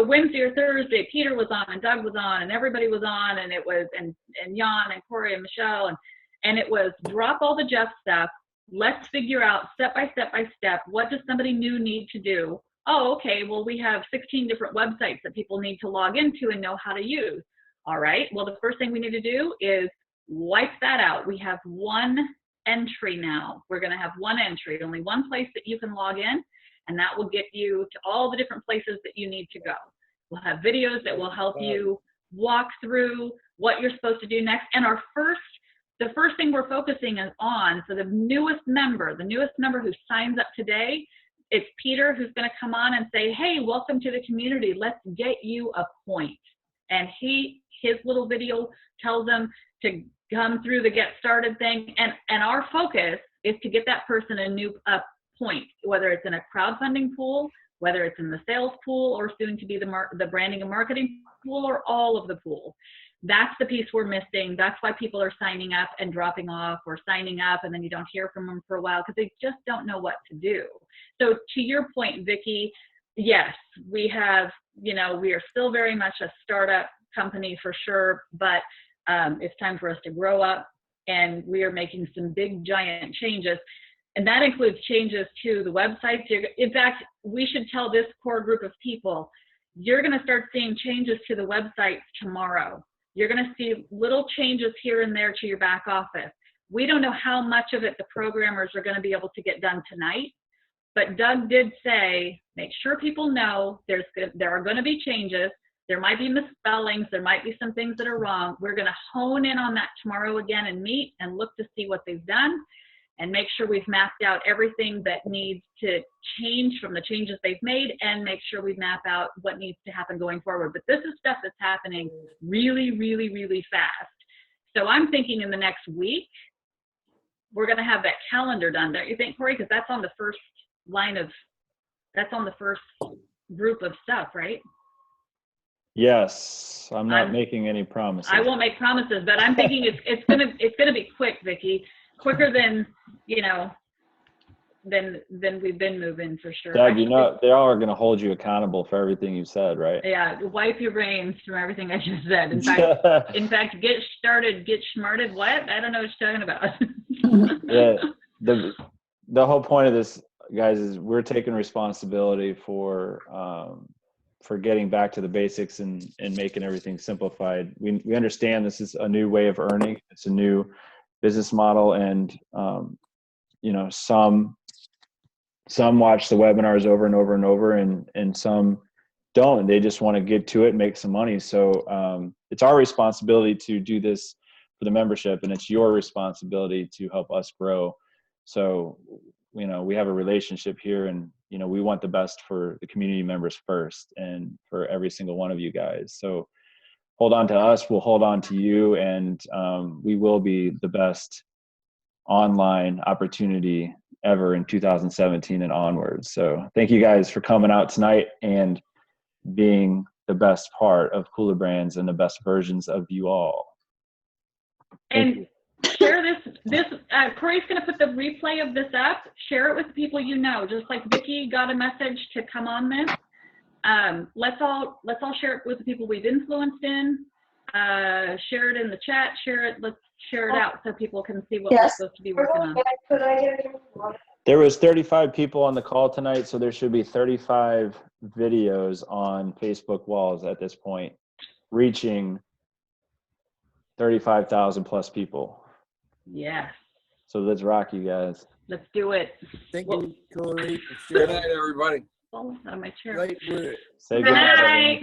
Wednesday or Thursday, Peter was on and Doug was on and everybody was on, and it was, and Jan and Corey and Michelle, and it was drop all the Jeff stuff. Let's figure out step by step, what does somebody new need to do? Oh, okay, well, we have 16 different websites that people need to log into and know how to use. All right, well, the first thing we need to do is wipe that out. We have one entry now. We're gonna have one entry, only one place that you can log in, and that will get you to all the different places that you need to go. We'll have videos that will help you walk through what you're supposed to do next. And the first thing we're focusing on for the newest member who signs up today, it's Peter who's going to come on and say, hey, welcome to the community. Let's get you a point. And his little video tells them to come through the get started thing. And our focus is to get that person a point, whether it's in a crowdfunding pool, whether it's in the sales pool, or soon to be the branding and marketing pool, or all of the pool. That's the piece we're missing. That's why people are signing up and dropping off, or signing up and then you don't hear from them for a while because they just don't know what to do. So to your point, Vicki, yes, we have, we are still very much a startup company for sure, but it's time for us to grow up, and we are making some big giant changes. And that includes changes to the websites. In fact, we should tell this core group of people, you're going to start seeing changes to the websites tomorrow. You're going to see little changes here and there to your back office. We don't know how much of it the programmers are going to be able to get done tonight, but Doug did say, make sure people know there are going to be changes. There might be misspellings. There might be some things that are wrong. We're going to hone in on that tomorrow again and meet and look to see what they've done and make sure we've mapped out everything that needs to change from the changes they've made, and make sure we map out what needs to happen going forward. But this is stuff that's happening really, really, really fast. So I'm thinking in the next week, we're going to have that calendar done, don't you think, Corey? Because that's on the first first group of stuff, right? Yes, I'm not making any promises. I won't make promises, but I'm thinking it's gonna be quick, Vicki. Quicker than than we've been moving for sure. Doug, they all are going to hold you accountable for everything you said, right? Yeah, wipe your brains from everything I just said. In fact, get started, get smarted. What? I don't know what you're talking about. Yeah, the whole point of this guys, is we're taking responsibility for getting back to the basics and making everything simplified. We understand this is a new way of earning. It's a new business model, and you know, some watch the webinars over and over and over, and some don't. They just want to get to it and make some money. So it's our responsibility to do this for the membership, and it's your responsibility to help us grow. So, you know, we have a relationship here, and, you know, we want the best for the community members first and for every single one of you guys. So hold on to us, we'll hold on to you, and we will be the best online opportunity ever in 2017 and onwards. So thank you guys for coming out tonight and being the best part of kulaBrands and the best versions of you all. And share this Corey's going to put the replay of this up. Share it with people you know, just like Vicki got a message to come on this. Let's all share it with the people we've influenced in. Share it in the chat. Let's share it out so people can see what we're supposed to be working on. There was 35 people on the call tonight, so there should be 35 videos on Facebook walls at this point, reaching 35,000 plus people. Yes. So let's rock, you guys. Let's do it. Thank you, Corey. Good night, everybody. Fall out of my chair. Great work. Say Good night.